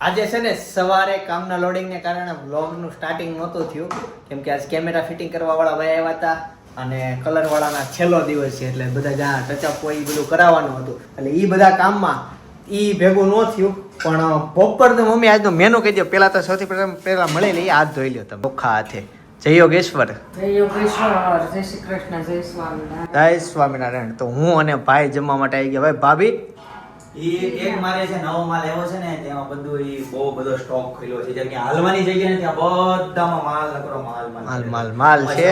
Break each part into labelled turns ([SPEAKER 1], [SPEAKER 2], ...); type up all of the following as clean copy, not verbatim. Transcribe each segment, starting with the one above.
[SPEAKER 1] આજે છે ને સવારે કામના લોડિંગને કારણે વ્લોગનું સ્ટાર્ટિંગ નહોતું થયું કેમ કે આજ કેમેરા ફિટિંગ કરવા વાળા ભાઈ આવ્યા હતા અને કલર વાળાના છેલ્લો દિવસ છે એટલે બધા જ્યાં ટચઅપ હોય એ બધું કરાવવાનું હતું એટલે એ બધા કામમાં એ ભેગું ન થયું પણ બપોર તો મમ્મી આજનો મેનુ કહી દો. પેલા તો સૌથી પહેલા મળેલી હાથ ધોઈ લ્યો તમે ચોખ્ખા હાથે. જય યોગેશ્વર,
[SPEAKER 2] જય યોગેશ્વર, જય શ્રી કૃષ્ણ, જય સ્વામિનારાયણ.
[SPEAKER 1] જય સ્વામિનારાયણ. તો હું અને ભાઈ જમવા માટે આવી ગયા. ભાઈ ભાભી
[SPEAKER 3] એક મારે છે નવો માલ આવ્યો છે ને તેમાં બધું ઈ બહુ બધો સ્ટોક ખોલ્યો છે જે હાલવાની જગ્યા ને ત્યાં બધામાં માલ નકરો
[SPEAKER 1] માલ છે.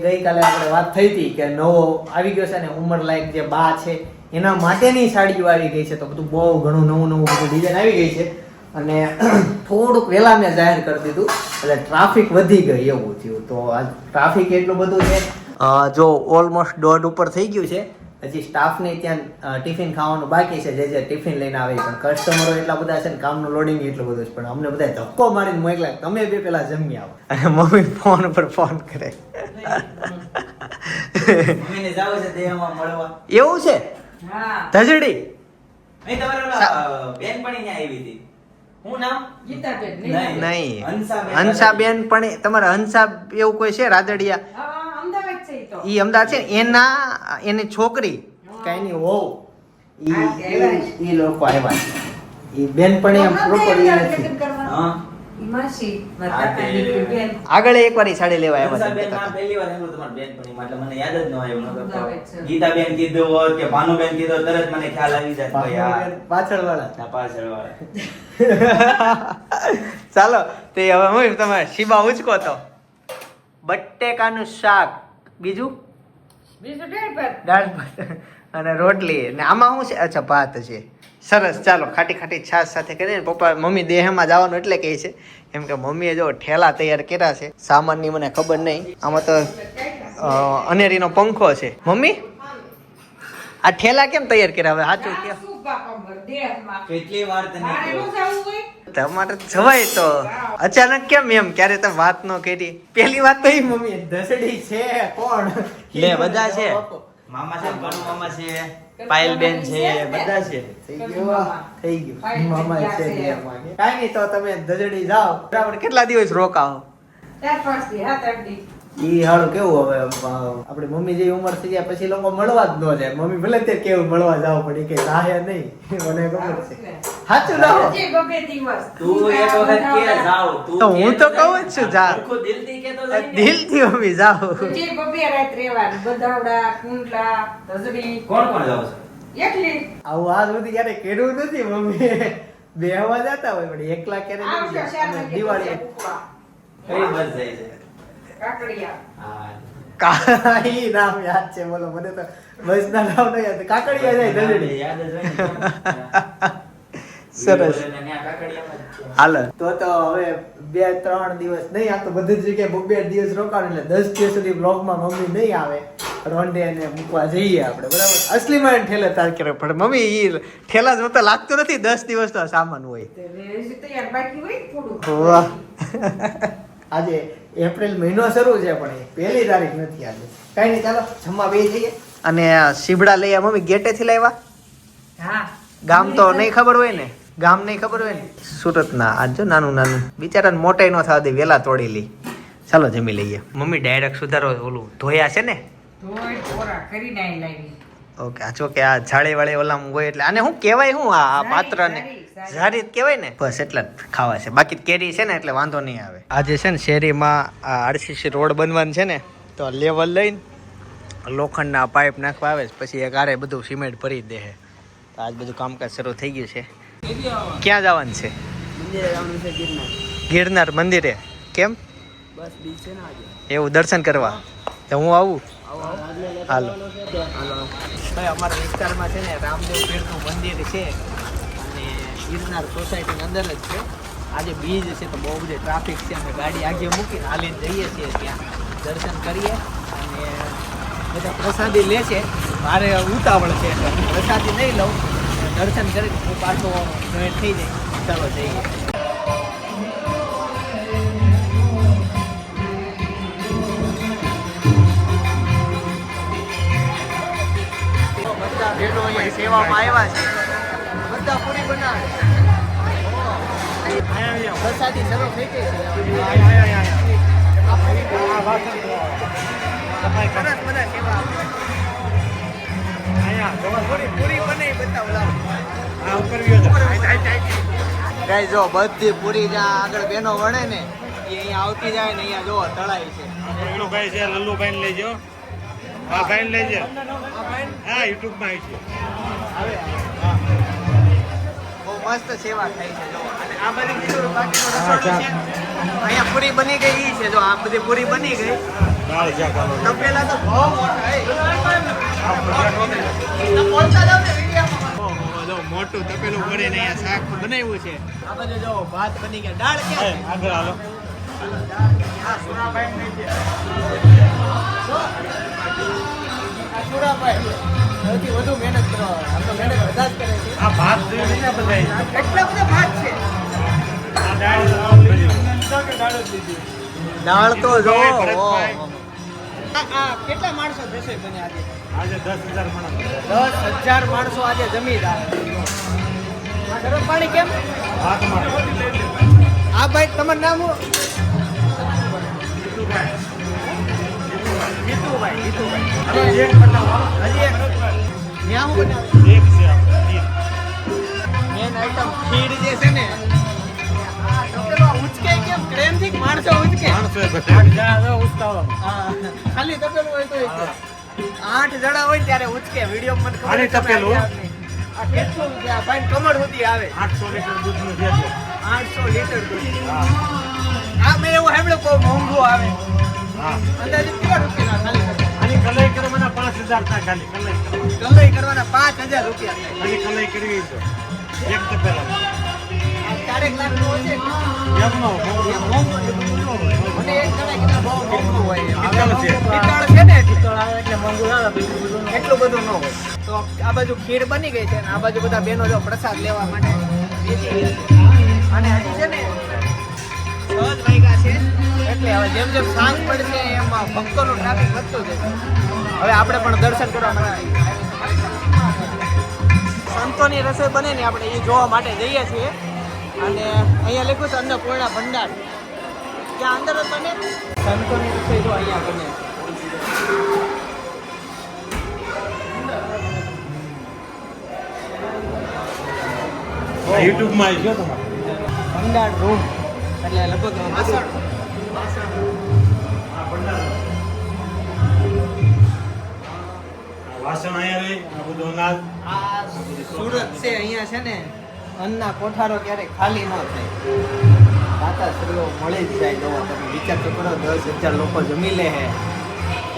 [SPEAKER 1] ગઈકાલે આપણે વાત થઈ હતી કે નવો આવી ગયો છે ને ઉંમર લાયક જે બા છે એના માટેની સાડીઓ આવી ગઈ છે. તો બધું બહુ ઘણું નવું બધું ડિઝાઇન આવી ગઈ છે અને થોડુંક વહેલા મેં જાહેર કરી દીધું એટલે ટ્રાફિક વધી ગઈ એવું થયું. તો આ ટ્રાફિક એટલું બધું છે જો ઓલમોસ્ટ 1:30 ઉપર થઈ ગયું છે. હજી સ્ટાફને ત્યાં ટિફિન ખાવાનું બાકી છે જે ટિફિન લઈને આવે પણ કસ્ટમરો એટલા બધા છે ને કામનું લોડિંગ એટલું બધું છે પણ અમને બધા ધક્કો મારીને મોકલા તમે બે પેલા જમી આવો અને મમ્મી ફોન પર ફોન કરે
[SPEAKER 3] મમ્મીને જાવ છે દેહમાં મળવા
[SPEAKER 1] એવું છે.
[SPEAKER 2] હા,
[SPEAKER 1] ધજડી
[SPEAKER 3] અહીં તમારે ઓલા બેનપણી ને આવી હતી હું નામ
[SPEAKER 2] ગીતાબેન
[SPEAKER 1] નહીં
[SPEAKER 3] હંસાબેન.
[SPEAKER 1] હંસાબેન પણ તમારા હંસા એવું કોઈ છે રાદડિયા
[SPEAKER 2] અમદાવાદ છે ઈ તો.
[SPEAKER 1] ઈ અમદાવાદ છે એની છોકરી કઈ ની હોવ ઈ લોકો આવ્યા છે. ઈ બેનપણી આમ પ્રોપર ઈ નથી.
[SPEAKER 3] હા
[SPEAKER 2] ઈ માસી, મારા
[SPEAKER 3] હા,
[SPEAKER 2] કાકાની
[SPEAKER 3] તે-
[SPEAKER 2] દીકરી બેન.
[SPEAKER 1] આગળ એકવાર ઈ સાડી લેવા આવ્યા
[SPEAKER 3] હંસાબેન
[SPEAKER 1] હતા.
[SPEAKER 3] નામ પહેલી વાર સાંભળ્યું તમારી બેનપણીમાં એટલે મને યાદ જ ન આવ્યું નકર તો
[SPEAKER 2] અમદાવાદ છે.
[SPEAKER 3] ગીતાબેન કીધું હોત કે ભાનુબેન કીધું તરત મને ખ્યાલ આવી જાય કે યાર
[SPEAKER 1] પાછળ વાળા
[SPEAKER 3] ના પાછળ વાળા
[SPEAKER 1] ચાલો તે હવે હું તમે શીબા ઉચકો તો બટેકાનું શાક બીજું
[SPEAKER 2] બીજું ડેર પર.
[SPEAKER 1] દાળ ભાત અને રોટલી ને આમાં શું છે? અચ્છા ભાત છે. સરસ. ચાલો ખાટી ખાટી છાશ સાથે કરીને પપ્પા મમ્મી દેહમાં જવાનું એટલે કહે છે એમ કે મમ્મીએ જો ઠેલા તૈયાર કર્યા છે. સામાનની મને ખબર નહીં. આમાં તો અનેરીનો પંખો છે. મમ્મી આ ઠેલા કેમ તૈયાર કર્યા હવે સાચું કે
[SPEAKER 2] આ શું પાપા દેહમાં?
[SPEAKER 3] કેટલી વાર તને
[SPEAKER 2] મારે
[SPEAKER 3] કહ્યું?
[SPEAKER 2] નો જાવું હોય?
[SPEAKER 1] તમારે જવાય તો અચાનક કેમ એમ ક્યારે તમે વાત ન કરી? પેલી વાત તો મમ્મી દસડી છે કોણ
[SPEAKER 3] લે બધા છે મામા છે ગણુ મામા છે પાયલબેન છે બધા છે
[SPEAKER 1] થઈ ગયું મામા છે કાઈ નહીં તો તમે દજડી જાઓ બરાબર. કેટલા દિવસ રોકાઓ?
[SPEAKER 2] 4-5 દી, 7-8 દી.
[SPEAKER 1] ઈ હારું કેવું હવે આપણી મમ્મી જે ઉંમર થઈ જાય પછી લોકો મળવા જ ન જાય. મમ્મી ભલે તે કેવું મળવા જાવ પણ ઈ કે સાહે નહીં મને ખબર છે. સાચું ના હો?
[SPEAKER 2] જે બબે દિવસ.
[SPEAKER 3] તું એક વખત કે જાવ તું
[SPEAKER 1] તો હું તો કહું જ છું જા.
[SPEAKER 3] સરખું દિલથી કે તો જઈને.
[SPEAKER 1] દિલથી મમ્મી જાઓ.
[SPEAKER 2] જે બબે રાત રહેવાનું. બધાવડા, કુંડલા, ધજડી.
[SPEAKER 3] કોણ કોણ જાવ છે
[SPEAKER 2] એકલી.
[SPEAKER 1] આવું આજ સુધી ક્યારે કર્યું નથી મમ્મી. બે હવા જતા હોય પણ એકલા ક્યારે નથી
[SPEAKER 2] આવશે
[SPEAKER 1] ગયા.
[SPEAKER 2] 4
[SPEAKER 1] અને
[SPEAKER 2] વાગે
[SPEAKER 1] દિવાળી
[SPEAKER 2] કુકવા.
[SPEAKER 3] કઈ બસ જાય છે
[SPEAKER 2] કાકડિયા.
[SPEAKER 3] હા
[SPEAKER 1] કાઈ નામ યાદ છે બોલો મને તો બસ ના નામ નહીં યાદ. કાકડિયા જાય દજડી.
[SPEAKER 3] યાદ જ હોય ને.
[SPEAKER 1] સરસ.
[SPEAKER 3] વીરભદ્ર ને ન્યા કાકડિયામાં જ છે.
[SPEAKER 1] હાલો તો હવે 2-3 દિવસ નહીં આ તો બધી જ જગ્યાએ 2 દિવસ રોકાણ એટલે 10 દિવસ સુધી બ્લોગમાં મમ્મી નહીં આવે. રોંડે ને મૂકવા જઈએ આપણે બરાબર. અસલીમાં ઠેલે તાર કરે પણ મમ્મી ઈ ઠેલા જોતા લાગતું નથી. 10 દિવસ તો સામાન હોય.
[SPEAKER 2] તે હજી તૈયાર બાકી હોય ને થોડું.
[SPEAKER 1] વાહ. આજે એપ્રિલ મહિનો શરૂ છે પણ એ 1 તારીખ નથી આજે. કઈ નહીં ચાલો જમવા બે જઈએ. અને સીબડા લઈ મમ્મી ગેટેથી લાવ્યા.
[SPEAKER 2] હા.
[SPEAKER 1] ગામ તો નહીં ખબર હોય ને. ગામ નહીં ખબર હોય ને. સુરતના આજ જો નાનું નાનું બિચારાને મોટાઈ નો થવા દે વેલા તોડી લી. ચાલો જમી લઈએ. મમ્મી ડાયરેક્ટ સુધારો ઓલું ધોયા છે ને.
[SPEAKER 2] ધોઈ કોરા કરીને આઈ લાવી.
[SPEAKER 1] ઓકે આ જો કે આ જાળે વાળે ઓલામ હોય એટલે આને શું કહેવાય શું આ પાત્રને
[SPEAKER 2] ઝારી.
[SPEAKER 1] ઝારી જ કહેવાય ને. બસ એટલા જ ખાવા છે. બાકી કેરી છે ને એટલે વાંધો નહીં આવે. આજે છે ને શેરીમાં આ આરસીસી રોડ બનવાનું છે ને તો લેવલ લઈને લોખંડના પાઇપ નાખવા આવે છે પછી એક આરે બધું સિમેન્ટ ભરી જ દે છે. તો આજ બધું કામકાજ શરૂ થઈ ગયું છે. ક્યાં જવાનું છે?
[SPEAKER 3] મંદિરે જવાનું છે ગિરનાર
[SPEAKER 1] ગિરનાર મંદિરે. કેમ
[SPEAKER 3] બસ બીજ છે ને આજે
[SPEAKER 1] એવું દર્શન કરવા? તો હું આવું. હાલો ભાઈ અમારા વિસ્તારમાં છે ને રામદેવ પીરનું મંદિર છે અને ગિરનાર સોસાયટીની અંદર જ છે. આજે બીજ છે તો બહુ બધી ટ્રાફિક છે. અમે ગાડી આગે મૂકીને હાલીને જઈએ છીએ ત્યાં દર્શન કરીએ અને બધા પ્રસાદી લે છે. મારે ઉતાવળ છે એટલે હું પ્રસાદી નહીં લઉં. દર્શન કરીને હું પાછો જોઈન્ટ થઈ જાય. ચાલો જઈએ. બધા બહેનો અહીંયા સેવામાં આવ્યા છે. બધા પૂરી બનાવે. વરસાદી શરૂ થઈ ગઈ છે સરસ બધા સેવા પૂરી બને બતાવો ગાઈસ જો બધી પૂરી જ્યાં આગળ બેનો વળે ને એ અહીંયા આવતી જાય ને અહીંયા જો તળાઈ છે
[SPEAKER 4] પેલું ભાઈ છે લલ્લુભાઈ ને લેજો હા ભાઈ ને લેજો હા યુટ્યુબ માં આવી છે
[SPEAKER 1] બહુ મસ્ત સેવા થાય છે જો અને આ બધી બીજું બાકીનો રસોડું છે અહીંયા પૂરી બની ગઈ ઈ છે જો આ બધી પૂરી બની ગઈ
[SPEAKER 4] દાળ શાક આલો
[SPEAKER 1] તપેલા તો બહુ મોટા બોલતા જાવ ને વિડિયોમાં જો મોટું તપેલું ભરીને અહીંયા શાક બનાવ્યું છે આ બધું જો ભાત બની ગયા દાળ ક્યાં છે
[SPEAKER 4] આગળ હાલો
[SPEAKER 1] આ સુરાભાઈ ને છે આ સુરાભાઈ સૌથી વધુ મહેનત કરો આમ તો મહેનત બધા જ કરે છે
[SPEAKER 4] આ ભાત જોઈને ને બધા
[SPEAKER 1] એટલા બધા ભાત છે
[SPEAKER 4] આ દાળ
[SPEAKER 1] દાળ તો જો
[SPEAKER 4] ભરતભાઈ.
[SPEAKER 1] આ કેટલા માણસો જશે બને આજે
[SPEAKER 4] આજે 10,000 માણસ
[SPEAKER 1] 10,000 માણસો આજે જમી આ ગરમ પાણી કેમ
[SPEAKER 4] ભાત માં
[SPEAKER 1] આ ભાઈ તમારું નામ શું? જીતુભાઈ
[SPEAKER 4] હજી એક બનાવો
[SPEAKER 1] હજી એક ન્યા હું બનાવે
[SPEAKER 4] એક છે ખીર.
[SPEAKER 1] મેન આઈટમ ખીર જે છે ને આ તપેલો ઉચકે કેમ પ્રેમથી માણસો ઉચકે
[SPEAKER 4] માણસો એ બધા
[SPEAKER 1] હા, ખાલી તપેલું હોય તો 8 જણા હોય ત્યારે ઉચકે વિડિયો મને ખબર
[SPEAKER 4] ખાલી
[SPEAKER 1] છે તમે
[SPEAKER 4] તપેલું?
[SPEAKER 1] આવ્યા જ નહીં. આ કેટલું છે આ ભાઈ કમર સુધી આવે
[SPEAKER 4] 800 લીટર દૂધનું છે તો.
[SPEAKER 1] 800 લીટર દૂધ
[SPEAKER 4] હા
[SPEAKER 1] આ મેં એવું સાંભળ્યું બહુ મોંઘું આવે
[SPEAKER 4] હા
[SPEAKER 1] અંદાજે કેટલા રૂપિયા ખાલી
[SPEAKER 4] આની કલાઈ કરવાના 5,000 ના ખાલી કલાઈ કરવાના
[SPEAKER 1] કલાઈ કરવાના 5,000 રૂપિયા થાય
[SPEAKER 4] ખાલી કલાઈ કરવી તો એક તો પેલા
[SPEAKER 1] આ ચારેક લાખનું હોય છે
[SPEAKER 4] એમનો
[SPEAKER 1] એ મોંઘું છે. મને એક જણા કીધું બહુ મોંઘું હોય
[SPEAKER 4] પિત્તળ છે.
[SPEAKER 1] પિત્તળ છે ને એટલે મોંઘું ના આવે એટલું બધું ન હોય તો આ બાજુ ખીર બની ગઈ છે અને આ બાજુ બધા બહેનો જો પ્રસાદ લેવા માટે બેસી ગઈ છે. અને હજી છે ને 6 જ વાગ્યા છે એટલે હવે જેમ જેમ સાંજ પડશે એમ ભક્તોનું ટ્રાફિક વધતું જશે હવે આપણે પણ દર્શન કરવા માટે સંતોની રસોઈ બને ને આપણે એ જોવા માટે જઈએ છીએ અને અહીંયા લખ્યું છે અન્નપૂર્ણા ભંડાર ત્યાં અંદર જ બને સંતોની રસોઈ જો અહીંયા બને
[SPEAKER 4] યુટ્યુબ માં આવી ગયો તમારે
[SPEAKER 1] ભંડાર રૂમ એટલે લગભગ બધું
[SPEAKER 4] વાસણ અહીંયા રહી આ બધું અનાજ
[SPEAKER 1] આ સુરત છે અહીંયા છે ને અન્નના કોઠારો ક્યારેય ખાલી ન થાય દાતાશ્રીઓ મળી જ જાય જો તમે વિચાર તો કરો 10,000 લોકો જમી લે હે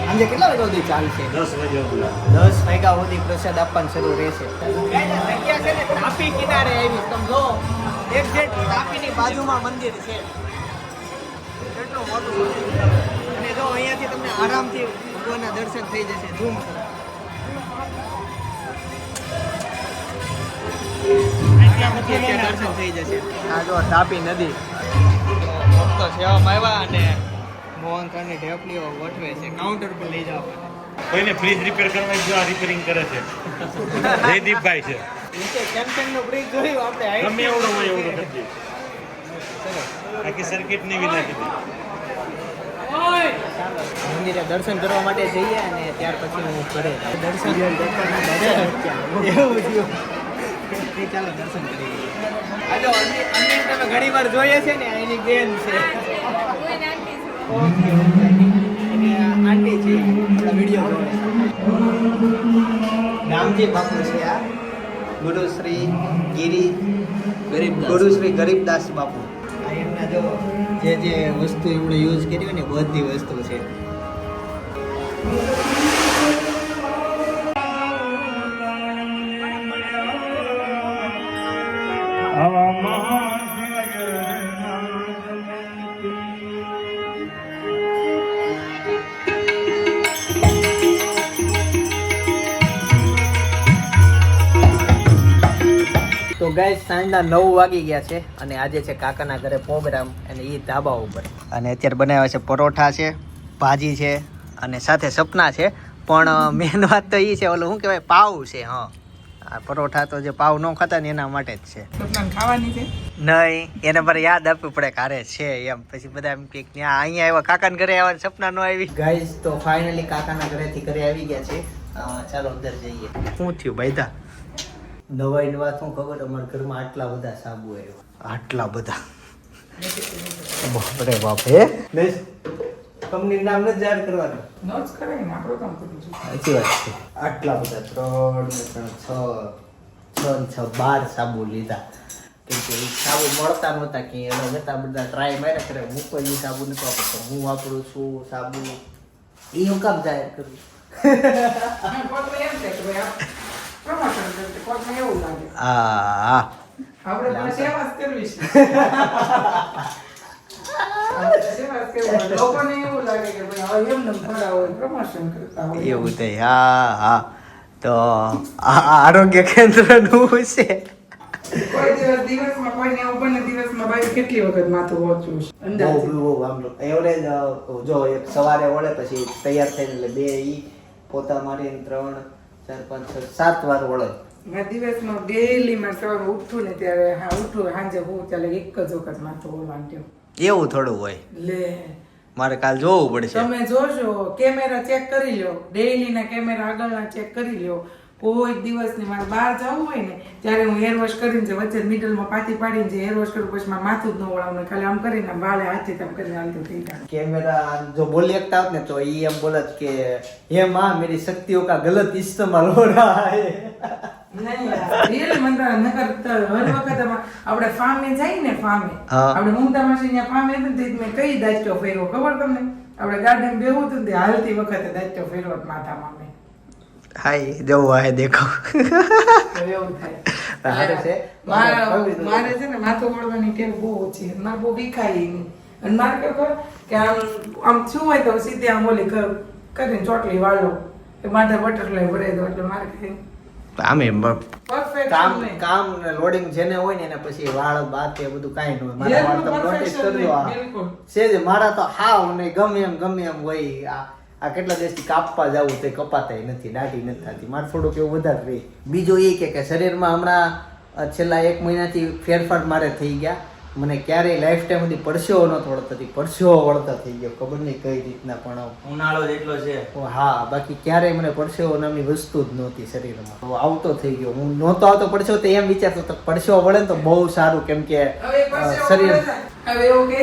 [SPEAKER 1] આજે કેટલા વાગ્યા સુધી ચાલશે
[SPEAKER 4] 10 વાગ્યા સુધી
[SPEAKER 1] 10 વાગ્યા સુધી પ્રસાદ આપવાનું શરૂ રહેશે જગ્યા છે ને તાપી કિનારે આવી તમે જો એક્ઝેક્ટ તાપીની બાજુમાં મંદિર છે કેટલું મોટું મંદિર અને જો અહીંયાથી તમને આરામથી ભગવાનના દર્શન થઈ જશે ઝૂમ કરો દર્શન થઈ જશે આ જો તાપી નદી ભક્તો સેવામાં આવ્યા અને મોહનથાળની ઢેપલીઓ ગોઠવે છે કાઉન્ટર પર લઈ જવા
[SPEAKER 4] કોઈને ફ્રીજ રિપેર કરવા જો આ રિપેરિંગ કરે છે જયદીપભાઈ છે
[SPEAKER 1] નીચે સેમસંગનું બ્રિજ જોયું આપણે
[SPEAKER 4] ગમે એવડો હોય એવડો કરી દે આખી સર્કિટ ને બી નાખી દે
[SPEAKER 1] મંદિરે દર્શન કરવા માટે જઈએ અને ત્યાર પછી હું ઘરે દર્શન એવું થયું ચાલો દર્શન કરી આ જો અન્ય તમે ઘણી વાર જોઈએ છે ને એની બેન છે ઓકે અને આંટી છે આપણા વિડીયો જોડે રામજી બાપુ છે આ ગુરુશ્રી ગુરુશ્રી ગરીબદાસ બાપુ આ એમના જો જે વસ્તુ એમણે યુઝ કરી હોય ને બધી વસ્તુ છે તો ગાઈસ સાંજના 9 વાગી ગયા છે અને આજે છે કાકાના ઘરે પ્રોગ્રામ અને એ ધાબા ઉપર અને અત્યારે બનાવ્યા છે પરોઠા છે ભાજી છે અને સાથે સપના છે પણ મેન વાત તો એ છે ઓલું શું કહેવાય પાવ છે હા આ પરોઠા તો જે પાવ ન ખાતા ને એના માટે જ છે.
[SPEAKER 2] સપનાને ખાવાની છે.
[SPEAKER 1] નહીં, એને પર યાદ આપવું પડે કારે છે એમ. પછી બધા એમ કે ત્યાં અહીંયા આવ્યા, કાકાના ઘરે આવ્યા, સપના નો આવી. ગાઈઝ તો ફાઇનલી કાકાના ઘરેથી ઘરે આવી ગયા છે. ચાલો અંદર જઈએ. શું થયું ભાઈદા? નવાઈ વાત શું ખબર, અમારા ઘરમાં આટલા બધા સાબુ આવ્યા. આટલા બધા, બાપરે બાપ. હે કંપની નામ નથી જાહેર કરવાનું.
[SPEAKER 2] નો જ કરાય ને, આપણું કામ કરવું છે.
[SPEAKER 1] સાચી વાત છે. આટલા બધા 3 ને 3 6 6 6 12 સાબુ લીધા. કેમ કે એ સાબુ મળતા નહોતા કે એના જતા બધા ટ્રાય માર્યા કરે. હું કોઈ સાબુ નથી વાપરતો, હું વાપરું છું સાબુ. એ હું કામ જાહેર કરું?
[SPEAKER 2] કોર્ટમાં એમ છે કે ભાઈ આ પ્રમોશન કરશે, કોર્ટમાં એવું લાગે.
[SPEAKER 1] હા,
[SPEAKER 2] આપણે તો સેવા જ કરવી છે. આપણે સેવા જ કરવી છે. લોકોને એવું લાગે કે ભાઈ હવે એમને થોડા હોય પ્રમોશન કરતા હોય
[SPEAKER 1] એવું થાય. હા, તો આરોગ્ય કેન્દ્રનું છે.
[SPEAKER 2] કોઈ દિવસમાં કોઈને એવું બને દિવસમાં ભાઈ કેટલી વખત માથું ઓછું છે અંદાજે.
[SPEAKER 1] બહુ આમ એવરેજ જો એક સવારે વળે પછી તૈયાર થઈને એટલે 2 ઈ પોતા મારીને 3 4 5 6 7 વાર વળે.
[SPEAKER 2] મેં દિવસમાં ડેઈલી માં સવારે ઉઠું ને ત્યારે ઉઠું સાંજે હું ચાલે એક જ વખત માથું ઓળવાનું ટેવ.
[SPEAKER 1] એવું થોડું હોય,
[SPEAKER 2] લે
[SPEAKER 1] મારે કાલ જોવું પડશે.
[SPEAKER 2] તમે જોજો, કેમેરા ચેક કરી લો, ડેઈલી ના કેમેરા આગળના ચેક કરી લો. કોઈ દિવસ ને મારે બહાર જવું હોય ને ત્યારે હું હેર વોશ કરીને છે, વચ્ચે મિડલમાં પાતી પાડીને હેર વોશ કરું, પછી મારે માથું જ ન ઓળાવું, ખાલી આમ કરીને વાળે હાથે તેમ કરીને હાલતું થઈ જાય.
[SPEAKER 1] કેમેરા જો બોલી શકતા હોત ને તો ઈ એમ બોલત કે હે માં મેરી શક્તિઓ કા ગલત ઇસ્तेमाल हो रहा है.
[SPEAKER 2] નહીં યાર, really મંદા નકર હર વખત આપણે ફાર્મે જાય ને, ફાર્મે
[SPEAKER 1] હા.
[SPEAKER 2] આપણે મુમતા માસી ત્યાં ફાર્મે હતું ને તે મેં કઈ દાચો ફેરવો ખબર તમને? આપણે ગાર્ડન બેહું હતું ને તે હાલતી વખતે દાચો ફેરવો માથામાં મેં.
[SPEAKER 1] હાય જવું આ દેખો.
[SPEAKER 2] એવું થાય.
[SPEAKER 1] સારું છે.
[SPEAKER 2] મારે છે ને માથું ઓળવાની ટેવ બહુ ઓછી છે. મારે બહુ વિખાય નહીં. અને મારે કેવું ખબર કે આમ શું હોય તો સીધે આમ ઓલી કરીને ચોટલી વાળો કે માથે બટરફ્લાય ભરાઈ દો એટલે મારે કઈ
[SPEAKER 1] આમે
[SPEAKER 2] પરફેક્ટ
[SPEAKER 1] કામ લોડિંગ જેને હોય ને એને પછી વાળ બાત એ બધું કાંઈ ન હોય. મારા વાળ તમે નોટિસ કરજો.
[SPEAKER 2] બિલકુલ.
[SPEAKER 1] છે જ મારા તો હાવ ને ગમે એમ હોય. આ કેટલા દિવસથી કાપવા જવું તે કપાતાય નથી, દાઢી નથી થતી. મારે થોડુંક એવું વધારે રહે. બીજું એ કે શરીરમાં હમણાં છેલ્લા 1 મહિનાથી ફેરફાર મારે થઈ ગયા. મને ક્યારેય લાઈફ ટાઈમ સુધી પરસેવો નહોતો વળતો, પરસેવો વળતા થઈ ગયો. ખબર નહીં કઈ રીતના, પણ
[SPEAKER 3] ઉનાળો જેટલો છે.
[SPEAKER 1] હા, બાકી ક્યારેય મને પરસેવો નામની વસ્તુ જ નહોતી શરીરમાં. તો આવતો થઈ ગયો. હું નહોતો આવતો પરસેવો તો એમ વિચારતો તો પરસેવો વળે ને તો બહુ સારું, કેમ કે શરીર
[SPEAKER 2] હવે એવું કે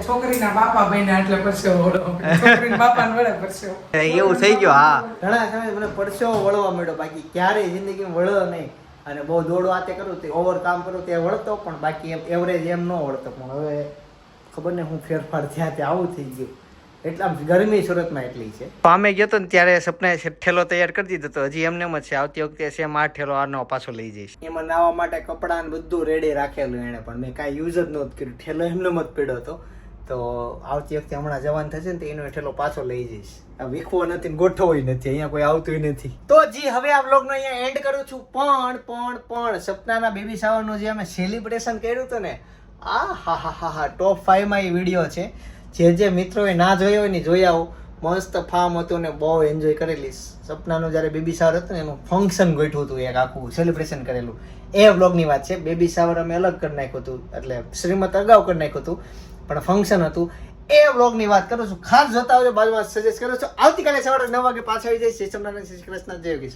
[SPEAKER 2] છોકરીના બાપા બન્યા એટલે પરસેવો વળો, છોકરીના બાપાને વળે પરસેવો.
[SPEAKER 1] એવું થઈ ગયો. હા, ઘણા સમય મને પરસેવો વળવા મળ્યો, બાકી ક્યારેય જિંદગીમાં વળ્યો નહીં. અને બહુ દોડો આતે કરું તે ઓવર કામ કરું તે વળતો, પણ બાકી એવરેજ એમ ન વળતો. પણ હવે ખબર ને હું ફેરફાર થયા તે આવું થઈ ગયું. એટલે આમ ગરમી સુરતમાં એટલી છે. પામે ગયો તો ને ત્યારે સપનાએ ઠેલો તૈયાર કરી દીધો તો હજી એમને જ છે. આવતી વખતે સેમ આ ઠેલો આનો પાછો લઈ જઈશ. એમાં નાવા માટે કપડાં ને બધું રેડી રાખેલું એને, પણ મેં કાંઈ યુઝ જ નહોતું કર્યું. ઠેલો એમને જ પડ્યો હતો. તો આવતી વખતે હમણાં જવાન થશે ને તો એનો ઠેલો પાછો લઈ જઈશ. આ વીખવો નથી ને ગોઠવોય નથી, અહીંયા કોઈ આવતું નથી. તો જી હવે આ વ્લોગનો અહીંયા એન્ડ કરું છું. પણ સપનાના બેબી શાવરનું જે અમે સેલિબ્રેશન કર્યું હતું ને, હા ટોપ 5 માં એ વિડીયો છે. જે મિત્રોએ ના જોયો હોય ને જોઈ આવો. મસ્ત ફાર્મ હતું ને બહુ એન્જોય કરેલી. સપનાનું જ્યારે બેબી શાવર હતું ને એનું ફંક્શન ગોઠવું હતું, એક આખું સેલિબ્રેશન કરેલું. એ વ્લોગની વાત છે. બેબી શાવર અમે અલગ કરી નાખ્યું હતું, એટલે શ્રીમત અગાઉ કરી નાખ્યું હતું, પણ ફંક્શન હતું. એ વ્લોગની વાત કરું છું. ખાસ જોતા આવજો, બાજુમાં સજેસ્ટ કરું છું. આવતીકાલે સવારે 9 વાગે પાછા આવી જાય. શ્રી કૃષ્ણ, જય યોગેશ.